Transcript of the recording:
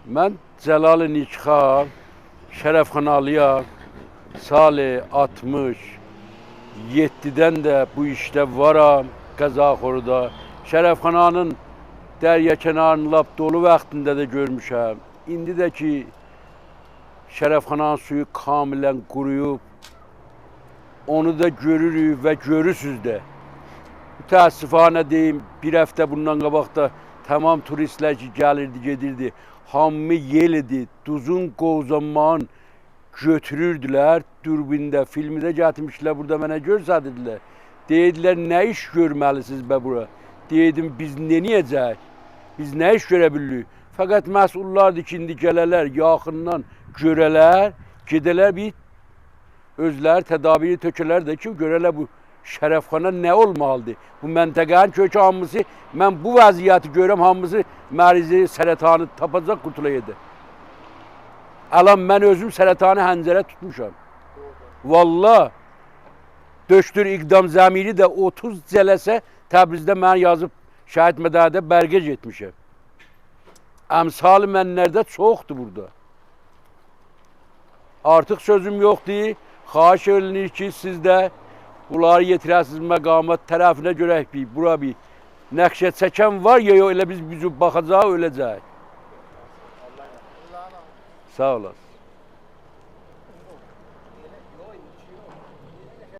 Mən Cəlali Nikxan, Şərəfxanalıyam. Sali 67-dən də bu işdə varam, Qəzaxoruda. Şərəfxananın dərya kənarının lap dolu vaxtında da görmüşəm. İndi də ki, Şərəfxananın suyu kamilən quruyub, onu da görürük və görürsüz də. Təəssüfanə deyim, bir həftə bundan qabaq da tamam turistlər ki gəlirdi, gedirdi. Hamı yel idi, duzun qovzaman götürürdülər, dürbündə, filmi də gətirmişlər, burada mənə görsədirdilər. Deydilər, nə iş görməlisiniz bə bura? Deydim, biz neniyəcək? Biz nə iş görə bilirik? Fəqət məsullardır ki, indi gələlər, yaxından görələr, gedələr bir özləri tədabiri tökələr də ki, görələr bu Şərəfxana nə olmalıdır? Bu məntəqənin kökü hamısı, mən bu vəziyyəti görəm, hamısı mərizi, sərətanı tapacaq, qurtulayacaq. Alam mən özüm sərətanı həncərə tutmuşam. Valla döşdür iqdam zəmiri də 30 cələsə Təbrizdə mən yazıb şəhid mədədə bərgə getmişəm. Əmsal mənlərdə çoxdur burada. Artıq sözüm yoxdur. Xahiş edilir ki, siz də bunları yetirəsiniz məqamat tərəfinə görək bir, bura bir nəqşə çəkən var ya yox, elə biz baxacaq, öləcək. Sağ olasın.